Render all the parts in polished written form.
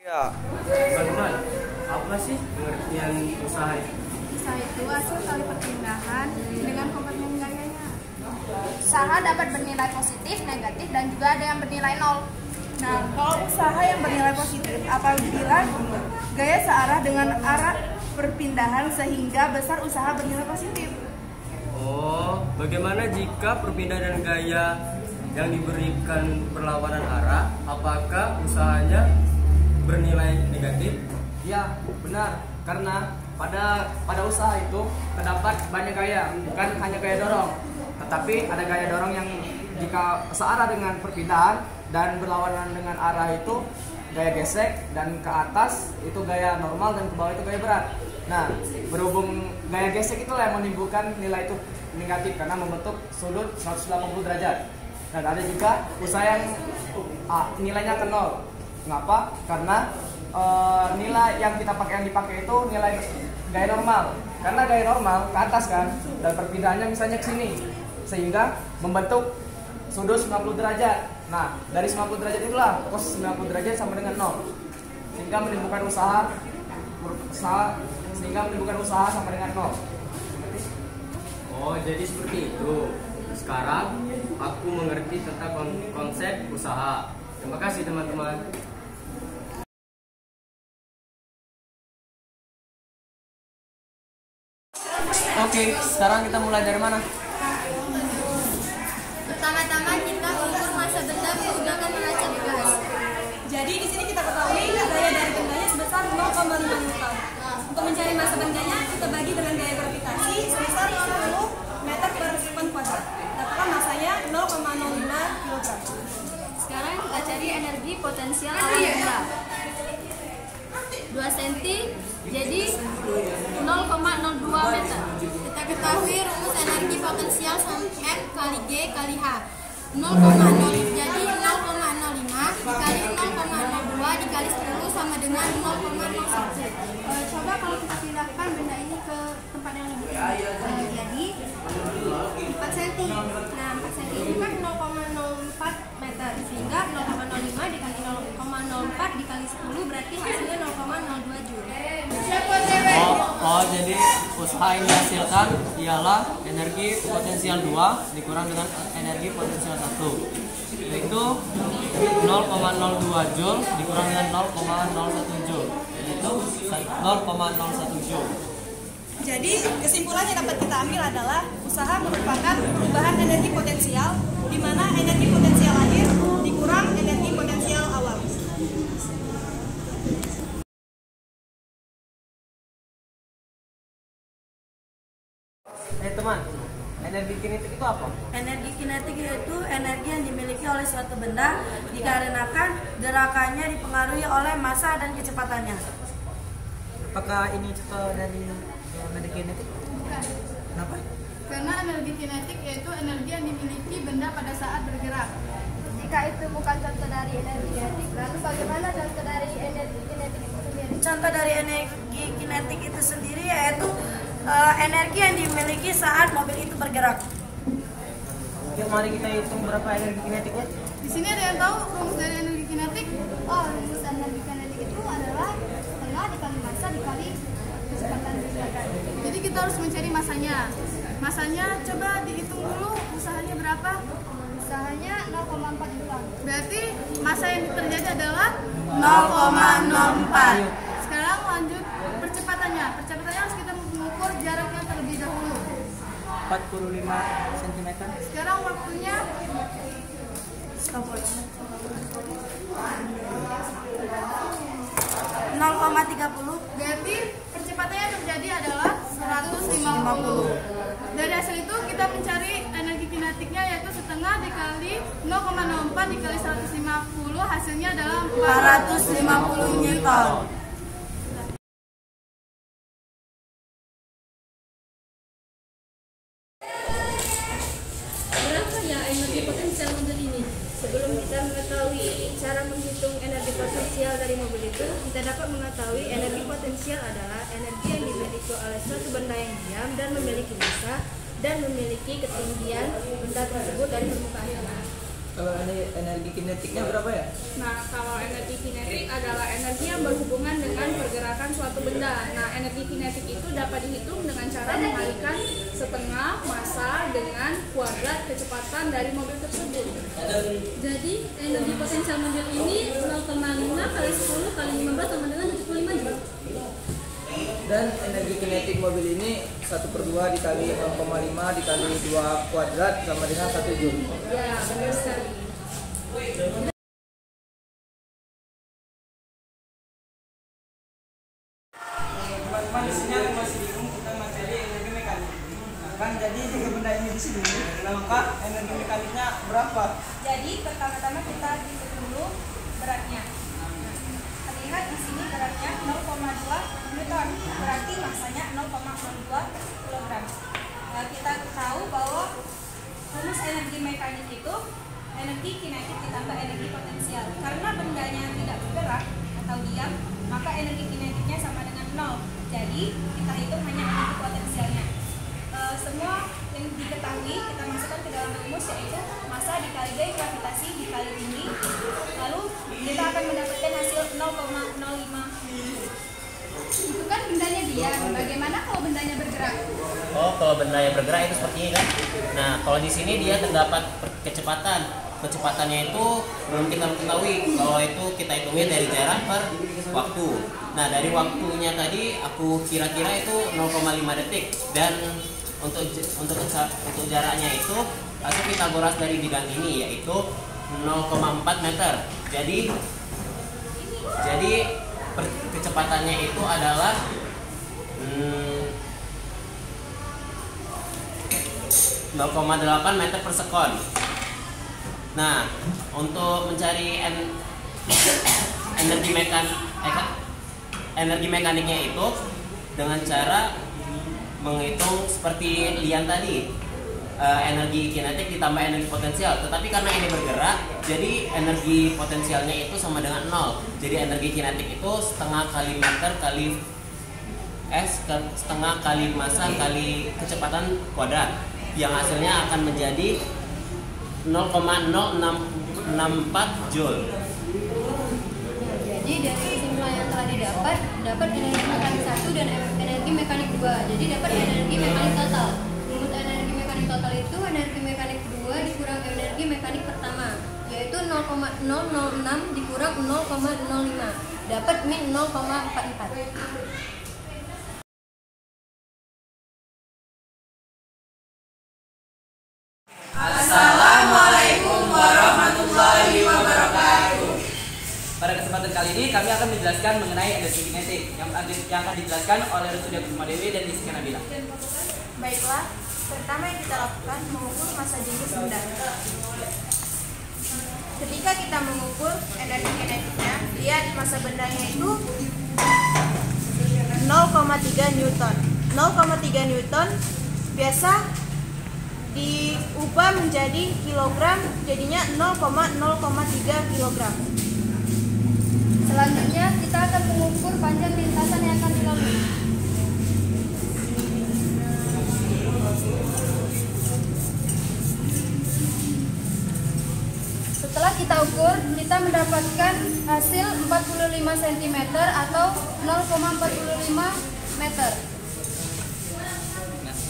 Ya, Teman-teman, apa sih pengertian usaha itu? Usaha itu hasil kali perpindahan dengan komponen gayanya. Usaha dapat bernilai positif, negatif, dan juga ada yang bernilai nol. Nah, kalau usaha yang bernilai positif apabila gaya searah dengan arah perpindahan sehingga besar usaha bernilai positif. Oh, bagaimana jika perpindahan gaya yang diberikan berlawanan arah, apakah usahanya bernilai negatif? Ya, benar. Karena pada usaha itu terdapat banyak gaya, bukan hanya gaya dorong. Tetapi ada gaya dorong yang jika searah dengan perpindahan dan berlawanan dengan arah itu gaya gesek, dan ke atas itu gaya normal dan ke bawah itu gaya berat. Nah, berhubung gaya gesek itulah yang menimbulkan nilai itu negatif karena membentuk sudut 180 derajat. Dan ada juga usaha yang nilainya ke nol. Mengapa? Karena nilai yang dipakai itu nilai gaya normal. Karena gaya normal ke atas kan, dan perpindahannya misalnya ke sini, sehingga membentuk sudut 90 derajat. Nah, dari 90 derajat itulah cos 90 derajat sama dengan 0. Sehingga menimbulkan usaha sama dengan 0. Oh, jadi seperti itu. Sekarang aku mengerti tentang konsep usaha. Terima kasih teman-teman. Oke, sekarang kita mulai dari mana? Pertama-tama kita mengukur massa benda menggunakan neraca gas. Jadi di sini kita ketahui gaya dari bendanya sebesar 0,5 Newton. Untuk mencari massa bendanya kita bagi dengan gaya gravitasi sebesar 60 meter per sekon kuadrat. Dapatkan massanya 0,05 kg. Sekarang kita cari energi potensial awal benda. 2 cm jadi 0,02 meter. Kita ketahui rumus energi potensial M kali G kali H. 0,0 jadi 0,05 dikali 0,02 dikali 10 sama dengan 0,01. Coba kalau kita pindahkan benda ini ke tempat yang lebih tinggi. Jadi 4 cm. Nah, 4 cm ini kan 0,04 meter, sehingga 0,05 dikali 0,04 dikali 10 berarti hasilnya 0,02 joule. Jadi usaha yang dihasilkan ialah energi potensial 2 dikurang dengan energi potensial 1, yaitu 0,02 joule dikurang dengan 0,01 joule, yaitu 0,01 joule. Jadi kesimpulan yang dapat kita ambil adalah usaha merupakan perubahan energi potensial di mana energi potensial akhir dikurang energi potensial awal. Teman, energi kinetik itu apa? Energi kinetik itu energi yang dimiliki oleh suatu benda dikarenakan gerakannya dipengaruhi oleh massa dan kecepatannya. Apakah ini contoh dari energi kinetik? Bukan. Kenapa? Karena energi kinetik yaitu energi yang dimiliki benda pada saat bergerak. Jika itu bukan contoh dari energi kinetik, lalu bagaimana contoh dari energi kinetik itu sendiri? Contoh dari energi kinetik itu sendiri yaitu energi yang dimiliki saat mobil itu bergerak. Yuk mari kita hitung berapa energi kinetiknya. Di sini ada yang tahu rumus dari energi kinetik? Oh, rumus energi kinetik itu adalah setengah dikali massa dikali kecepatan. Jadi kita harus mencari masanya. Masanya coba dihitung dulu usahanya berapa? Usahanya 0,4 bulan. Berarti massa yang terjadi adalah 0,04. Sekarang lanjut percepatannya. Percepatannya harus kita mengukur jaraknya terlebih dahulu. 45 cm. Sekarang waktunya Stopwatch. 0,30. berarti percepatannya yang terjadi adalah 150. Dari hasil itu kita mencari energi kinetiknya yaitu setengah dikali 0,04 dikali 150, hasilnya adalah 450 Newton. Berapa ya energi potensial mobil ini? Sebelum kita mengetahui cara menghitung energi potensial dari mobil itu, kita dapat mengetahui energi potensial adalah energi yang dimiliki oleh suatu benda yang diam dan memiliki massa dan memiliki ketinggian benda tersebut dari permukaan tanah. Kalau energi kinetiknya berapa ya? Nah, kalau energi kinetik adalah energi yang berhubungan dengan pergerakan suatu benda. Nah, energi kinetik itu dapat dihitung dengan cara mengalihkan setengah massa dengan kuadrat kecepatan dari mobil tersebut. Jadi energi potensial mobil ini 0,5 kali 10 kali 15 sama dengan 75 Joule. Dan energi kinetik mobil ini 1/2 dikali 0,5 dikali 2 kuadrat sama dengan 1 Joule. Ya, benar sekali. Teman-teman, di sini aku masih bingung tentang materi energi mekanik. Nah, kan jadi tiga benda ini di sini, maka energi mekaniknya berapa? Jadi pertama-tama kita hitung dulu beratnya. Terlihat di sini beratnya 0,2 Newton, berarti massanya 0,02 kg. Kita tahu bahwa rumus energi mekanik itu energi kinetik ditambah energi potensial. Karena bendanya tidak bergerak atau diam, maka energi kinetiknya sama dengan 0. Jadi kita hitung hanya energi potensialnya. Semua yang diketahui kita masukkan ke dalam rumus, yaitu massa dikali gaya gravitasi dikali tinggi. Lalu kita akan mendapatkan hasil 0,05. Itu kan bendanya diam. Bagaimana kalau bendanya bergerak? Oh, kalau benda yang bergerak itu seperti ini kan? Nah, kalau di sini dia terdapat kecepatan. Kecepatannya itu belum kita ketahui. Kalau itu kita hitungnya dari jarak per waktu. Nah, dari waktunya tadi aku kira-kira itu 0,5 detik. Dan untuk jaraknya itu hasil Pythagoras dari bidang ini yaitu 0,4 meter. Jadi kecepatannya itu adalah 0,8 meter per sekon. Nah, untuk mencari energi mekaniknya itu dengan cara menghitung seperti Lian tadi, energi kinetik ditambah energi potensial. Tetapi karena ini bergerak, jadi energi potensialnya itu sama dengan 0. Jadi energi kinetik itu setengah kali meter kali setengah kali massa kali kecepatan kuadrat, yang hasilnya akan menjadi 0,0664 Joule. Jadi dari kesimpulan yang telah dapat energi mekanik 1 dan energi mekanik 2. Jadi dapat energi mekanik total. Rumus energi mekanik total itu energi mekanik kedua dikurang energi mekanik pertama, yaitu 0,006 dikurang 0,05. Dapat min 0,44. Assalamualaikum warahmatullahi wabarakatuh. Pada kesempatan kali ini kami akan menjelaskan mengenai energi kinetik yang akan dijelaskan oleh Rusudia Kusumadewi dan Rizky Nabila. Baiklah, pertama yang kita lakukan mengukur massa jenis benda. Ketika kita mengukur energi kinetiknya, lihat massa bendanya itu 0,3 Newton. 0,3 Newton biasa diubah menjadi kilogram, jadinya 0,03 kilogram. Selanjutnya kita akan mengukur panjang lintasan yang akan dilalui. Setelah kita ukur, kita mendapatkan hasil 45 cm atau 0,45 meter.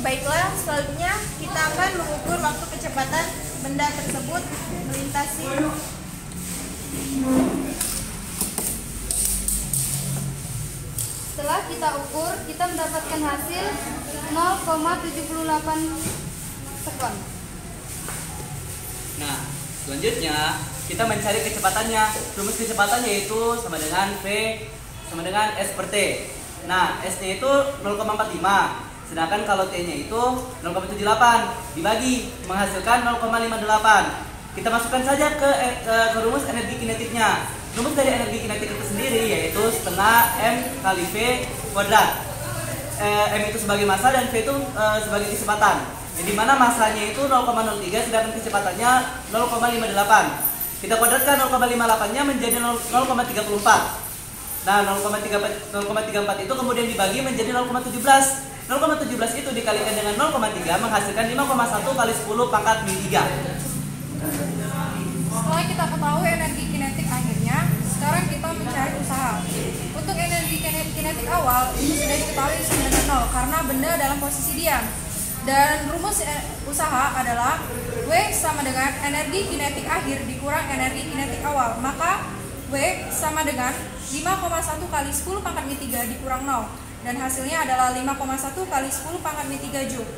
Baiklah, selanjutnya kita akan mengukur waktu kecepatan benda tersebut melintasi. Setelah kita ukur, kita mendapatkan hasil 0,78 sekon. Nah, selanjutnya kita mencari kecepatannya. Rumus kecepatannya itu sama dengan V sama dengan S per T. Nah, S-nya itu 0,45. Sedangkan kalau T-nya itu 0,78 dibagi menghasilkan 0,58. Kita masukkan saja ke rumus energi kinetiknya. Rumus dari energi kinetik itu sendiri yaitu setengah M kali V kuadrat. M itu sebagai massa dan V itu sebagai kecepatan. Di mana massanya itu 0,03 sedangkan kecepatannya 0,58. Kita kuadratkan 0,58-nya menjadi 0,34. Nah, 0,34 itu kemudian dibagi menjadi 0,17. 0,17 itu dikalikan dengan 0,3 menghasilkan 5,1 kali 10 pangkat min 3. Setelah kita ketahui energi kinetik akhirnya, sekarang kita mencari usaha. Untuk energi kinetik awal itu sudah diketahui sama dengan 0 karena benda dalam posisi diam. Dan rumus usaha adalah W sama dengan energi kinetik akhir dikurang energi kinetik awal. Maka W sama dengan 5,1 kali 10 pangkat Mi 3 dikurang 0. Dan hasilnya adalah 5,1 kali 10 pangkat Mi 3 Joule.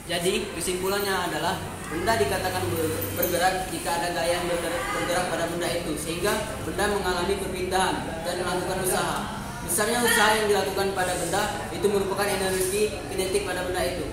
Jadi kesimpulannya adalah benda dikatakan bergerak jika ada gaya yang bergerak pada benda itu, sehingga benda mengalami perpindahan dan melakukan usaha. Misalnya usaha yang dilakukan pada benda itu merupakan energi kinetik pada benda itu.